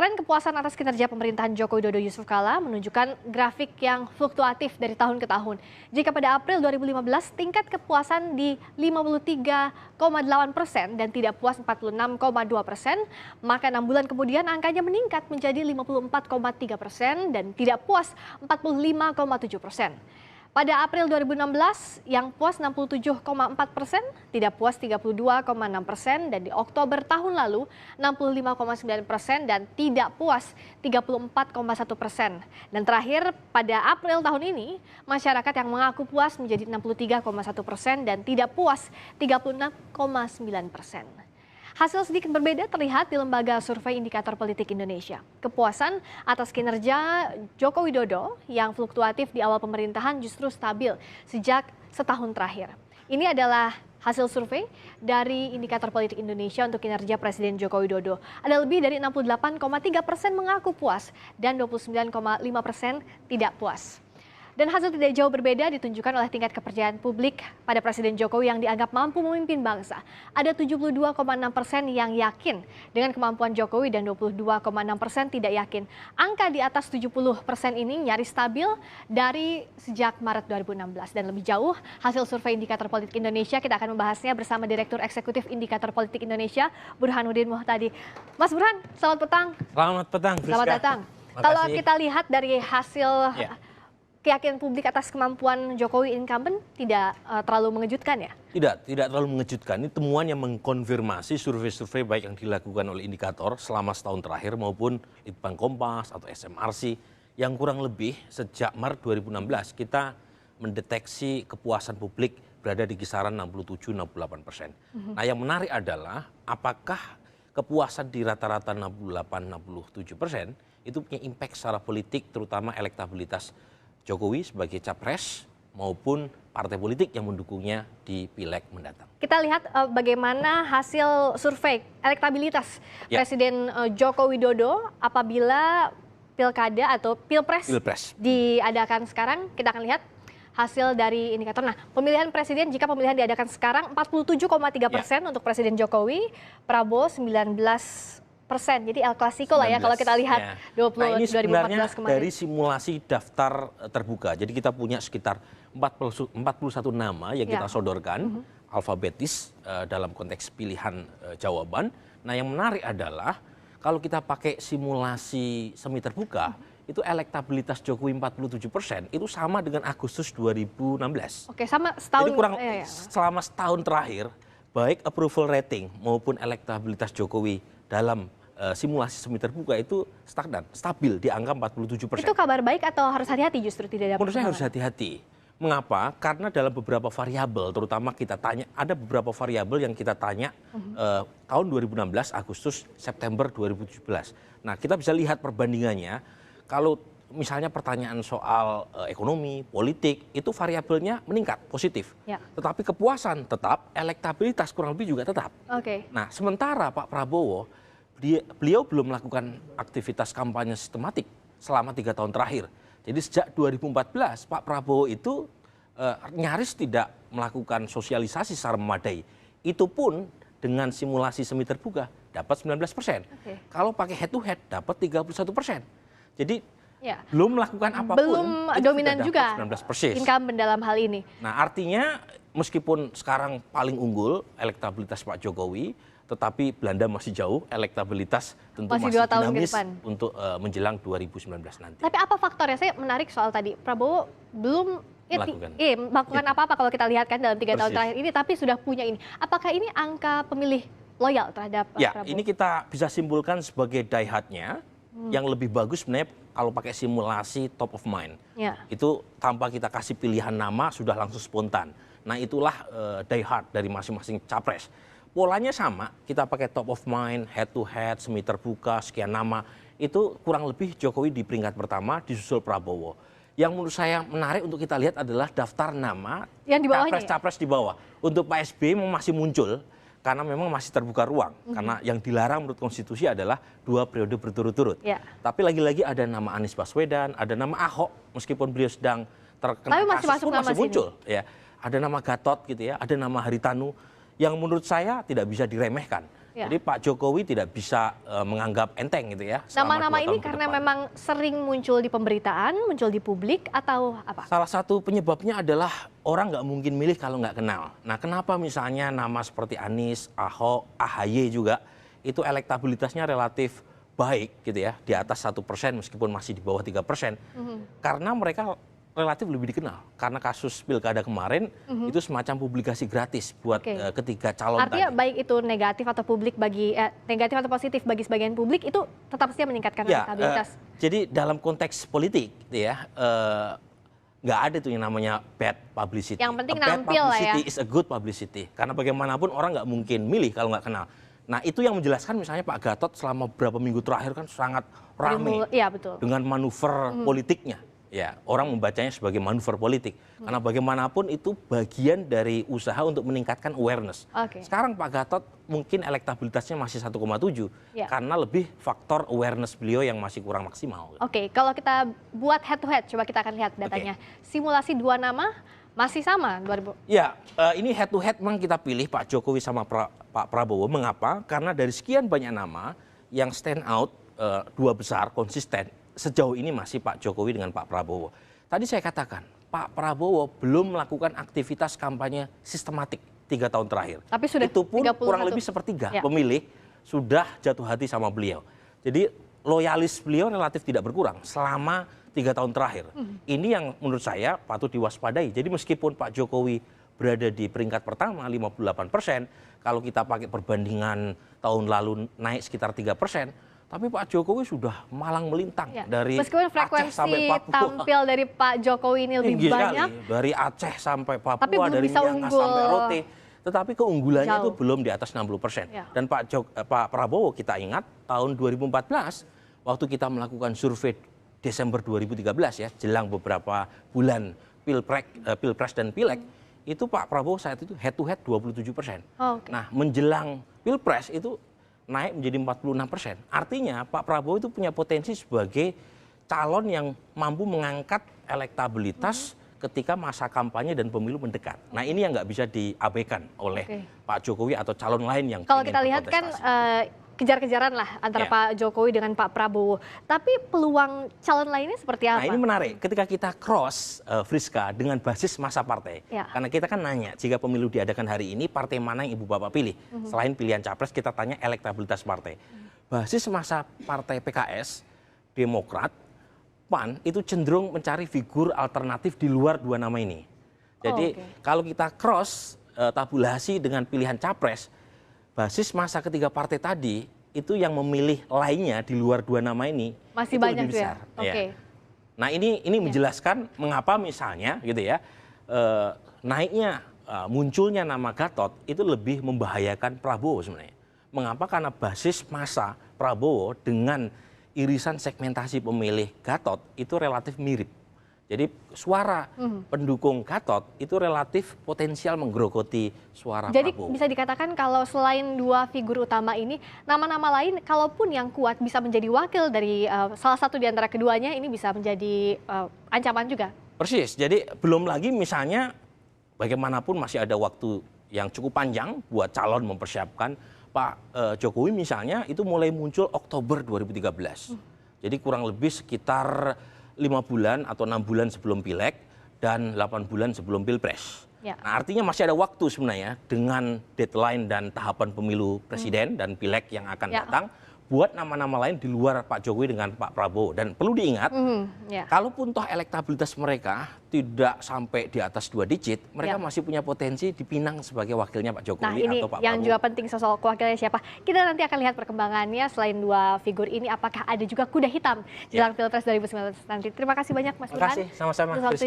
Tren kepuasan atas kinerja pemerintahan Joko Widodo Yusuf Kala menunjukkan grafik yang fluktuatif dari tahun ke tahun. Jika pada April 2015 tingkat kepuasan di 53,8% dan tidak puas 46,2%, maka 6 bulan kemudian angkanya meningkat menjadi 54,3% dan tidak puas 45,7%. Pada April 2016, yang puas 67,4%, tidak puas 32,6%, dan di Oktober tahun lalu 65,9% dan tidak puas 34,1%. Dan terakhir pada April tahun ini, masyarakat yang mengaku puas menjadi 63,1% dan tidak puas 36,9%. Hasil sedikit berbeda terlihat di Lembaga Survei Indikator Politik Indonesia. Kepuasan atas kinerja Joko Widodo yang fluktuatif di awal pemerintahan justru stabil sejak setahun terakhir. Ini adalah hasil survei dari Indikator Politik Indonesia untuk kinerja Presiden Joko Widodo. Ada lebih dari 68,3% mengaku puas dan 29,5% tidak puas. Dan hasil tidak jauh berbeda ditunjukkan oleh tingkat kepercayaan publik pada Presiden Jokowi yang dianggap mampu memimpin bangsa. Ada 72,6% yang yakin dengan kemampuan Jokowi dan 22,6% tidak yakin. Angka di atas 70% ini nyaris stabil dari sejak Maret 2016. Dan lebih jauh, hasil survei Indikator Politik Indonesia kita akan membahasnya bersama Direktur Eksekutif Indikator Politik Indonesia, Burhanuddin Muhtadi. Mas Burhan, selamat petang. Selamat petang, Friska. Selamat datang. Kalau kita lihat dari hasil keyakinan publik atas kemampuan Jokowi incumbent tidak terlalu mengejutkan ya? Tidak terlalu mengejutkan. Ini temuan yang mengkonfirmasi survei-survei baik yang dilakukan oleh indikator selama setahun terakhir maupun Litbang Kompas atau SMRC yang kurang lebih sejak Maret 2016 kita mendeteksi kepuasan publik berada di kisaran 67-68%. Nah yang menarik adalah apakah kepuasan di rata-rata 68-67% itu punya impact secara politik terutama elektabilitas Jokowi sebagai capres maupun partai politik yang mendukungnya di pileg mendatang. Kita lihat bagaimana hasil survei elektabilitas Presiden Joko Widodo apabila pilkada atau pilpres diadakan sekarang. Kita akan lihat hasil dari indikator. Nah, pemilihan presiden jika pemilihan diadakan sekarang 47,3% untuk Presiden Jokowi, Prabowo 19%. Jadi El Clasico lah ya kalau kita lihat 2014 sebenarnya kemarin. Dari simulasi daftar terbuka. Jadi kita punya sekitar 41 nama yang kita sodorkan alfabetis dalam konteks pilihan jawaban. Nah yang menarik adalah kalau kita pakai simulasi semi terbuka itu elektabilitas Jokowi 47% itu sama dengan Agustus 2016. Oke, sama setahun. Jadi selama setahun terakhir baik approval rating maupun elektabilitas Jokowi dalam simulasi semi terbuka itu stagnan, stabil di angka 47%. Itu kabar baik atau harus hati-hati justru tidak dapat? Menurut saya harus hati-hati. Mengapa? Karena dalam beberapa variabel, terutama kita tanya, ada beberapa variabel yang kita tanya tahun 2016, Agustus, September 2017. Nah kita bisa lihat perbandingannya, kalau misalnya pertanyaan soal ekonomi, politik, itu variabelnya meningkat, positif. Tetapi kepuasan tetap, elektabilitas kurang lebih juga tetap. Nah sementara Pak Prabowo, beliau belum melakukan aktivitas kampanye sistematik selama 3 tahun terakhir. Jadi sejak 2014 Pak Prabowo itu nyaris tidak melakukan sosialisasi secara memadai. Itu pun dengan simulasi semi terbuka dapat 19%. Kalau pakai head to head dapat 31%. Jadi belum melakukan apapun. Belum dominan juga 19%. Incumbent dalam hal ini. Nah artinya meskipun sekarang paling unggul elektabilitas Pak Jokowi, tetapi Belanda masih jauh, elektabilitas tentu masih 2 tahun dinamis ke depan untuk menjelang 2019 nanti. Tapi apa faktornya? Saya menarik soal tadi, Prabowo belum melakukan apa-apa kalau kita lihat kan dalam 3 tahun terakhir ini, tapi sudah punya ini. Apakah ini angka pemilih loyal terhadap Prabowo? Ini kita bisa simpulkan sebagai die-hard-nya, yang lebih bagus sebenarnya kalau pakai simulasi top of mind. Itu tanpa kita kasih pilihan nama, sudah langsung spontan. Nah itulah die-hard dari masing-masing capres. Polanya sama, kita pakai top of mind, head to head, semi terbuka, sekian nama. Itu kurang lebih Jokowi di peringkat pertama, disusul Prabowo. Yang menurut saya menarik untuk kita lihat adalah daftar nama capres-capres di bawah. Untuk Pak SBY masih muncul, karena memang masih terbuka ruang. Karena yang dilarang menurut konstitusi adalah 2 periode berturut-turut. Tapi lagi-lagi ada nama Anies Baswedan, ada nama Ahok, meskipun beliau sedang terkena kasus pun masih muncul. Ada nama Gatot gitu ya, ada nama Haritanu. Yang menurut saya tidak bisa diremehkan. Ya. Jadi Pak Jokowi tidak bisa menganggap enteng gitu ya. selama Nama-nama 2 ini tahun ke karena depan. memang sering muncul di pemberitaan, muncul di publik, atau apa? Salah satu penyebabnya adalah orang nggak mungkin milih kalau nggak kenal. Nah, kenapa misalnya nama seperti Anies, Ahok, AHY juga itu elektabilitasnya relatif baik gitu ya, di atas 1% meskipun masih di bawah 3%. Karena mereka relatif lebih dikenal. Karena kasus pilkada kemarin itu semacam publikasi gratis buat Oke. ketiga calon Artinya tadi. baik itu negatif atau publik bagi negatif atau positif bagi sebagian publik itu tetap saja meningkatkan Ya, elektabilitas. jadi dalam konteks politik gitu ya, nggak ada tuh yang namanya bad publicity. Yang penting A bad nampil lah ya. publicity is a good publicity. Karena bagaimanapun orang nggak mungkin milih kalau nggak kenal. Nah, itu yang menjelaskan misalnya Pak Gatot selama beberapa minggu terakhir kan sangat ramai Iya betul. dengan manuver politiknya. Ya, orang membacanya sebagai manuver politik. Karena bagaimanapun itu bagian dari usaha untuk meningkatkan awareness. Oke. Sekarang Pak Gatot mungkin elektabilitasnya masih 1,7 Ya. karena lebih faktor awareness beliau yang masih kurang maksimal. Oke, kalau kita buat head to head, coba kita akan lihat datanya. Simulasi dua nama masih sama 2000. Ya, ini head to head memang kita pilih Pak Jokowi sama Pak Prabowo. Mengapa? Karena dari sekian banyak nama yang stand out, dua besar konsisten, sejauh ini masih Pak Jokowi dengan Pak Prabowo. Tadi saya katakan, Pak Prabowo belum melakukan aktivitas kampanye sistematik 3 tahun terakhir. Tapi sudah Itu pun 31. kurang lebih sepertiga Ya. pemilih sudah jatuh hati sama beliau. Jadi loyalis beliau relatif tidak berkurang selama 3 tahun terakhir. Ini yang menurut saya patut diwaspadai. Jadi meskipun Pak Jokowi berada di peringkat pertama 58%, kalau kita pakai perbandingan tahun lalu naik sekitar 3%, tapi Pak Jokowi sudah malang melintang Ya. dari Meskipun Aceh sampai frekuensi Papua. tampil dari Pak Jokowi ini lebih Tinggi sekali. banyak, Dari Aceh sampai Tapi Papua, belum dari bisa Miangas unggul sampai Rote. Tetapi keunggulannya jauh. itu belum di atas 60%. Ya. Dan Pak Prabowo kita ingat tahun 2014 waktu kita melakukan survei Desember 2013 ya, jelang beberapa bulan Pilpres dan Pileg, itu Pak Prabowo saat itu head to head 27%. Oke. Nah, menjelang Pilpres itu naik menjadi 46%. Artinya Pak Prabowo itu punya potensi sebagai calon yang mampu mengangkat elektabilitas ketika masa kampanye dan pemilu mendekat. Nah, ini yang nggak bisa diabaikan oleh Oke. Pak Jokowi atau calon lain yang Kalau ingin kita lihat kan berkontestasi. kejar-kejaran lah antara Ya. Pak Jokowi dengan Pak Prabowo. Tapi peluang calon lainnya seperti apa? Nah, ini menarik. Ketika kita cross Friska dengan basis masa partai. Ya. Karena kita kan nanya, jika pemilu diadakan hari ini, partai mana yang Ibu Bapak pilih? Selain pilihan capres, kita tanya elektabilitas partai. Basis masa partai PKS, Demokrat, PAN, itu cenderung mencari figur alternatif di luar dua nama ini. Jadi oke. kalau kita cross tabulasi dengan pilihan capres, basis masa ketiga partai tadi itu yang memilih lainnya di luar dua nama ini Masih itu banyak lebih tuh ya? besar. Oke. Ya. Nah, ini menjelaskan mengapa misalnya gitu ya, naiknya munculnya nama Gatot itu lebih membahayakan Prabowo sebenarnya. Mengapa? Karena basis masa Prabowo dengan irisan segmentasi pemilih Gatot itu relatif mirip. Jadi suara pendukung Gatot itu relatif potensial menggerogoti suara Jadi Prabowo. bisa dikatakan kalau selain dua figur utama ini, nama-nama lain kalaupun yang kuat bisa menjadi wakil dari salah satu di antara keduanya, ini bisa menjadi ancaman juga. Persis. Jadi belum lagi misalnya bagaimanapun masih ada waktu yang cukup panjang buat calon mempersiapkan. Pak Jokowi misalnya itu mulai muncul Oktober 2013. Jadi kurang lebih sekitar 5 bulan atau 6 bulan sebelum Pileg dan 8 bulan sebelum Pilpres. Ya. Nah, artinya masih ada waktu sebenarnya dengan deadline dan tahapan pemilu presiden dan Pileg yang akan Ya. datang buat nama-nama lain di luar Pak Jokowi dengan Pak Prabowo. Dan perlu diingat, Ya. kalaupun toh elektabilitas mereka tidak sampai di atas 2 digit, mereka Ya. masih punya potensi dipinang sebagai wakilnya Pak Jokowi Nah, ini atau Pak yang Prabowo. juga penting, sosok wakilnya siapa. Kita nanti akan lihat perkembangannya selain dua figur ini, apakah ada juga kuda hitam jelang Pilpres 2019 nanti. Terima kasih banyak Mas Terima Burhan. kasih, sama-sama, atas waktunya. Friska.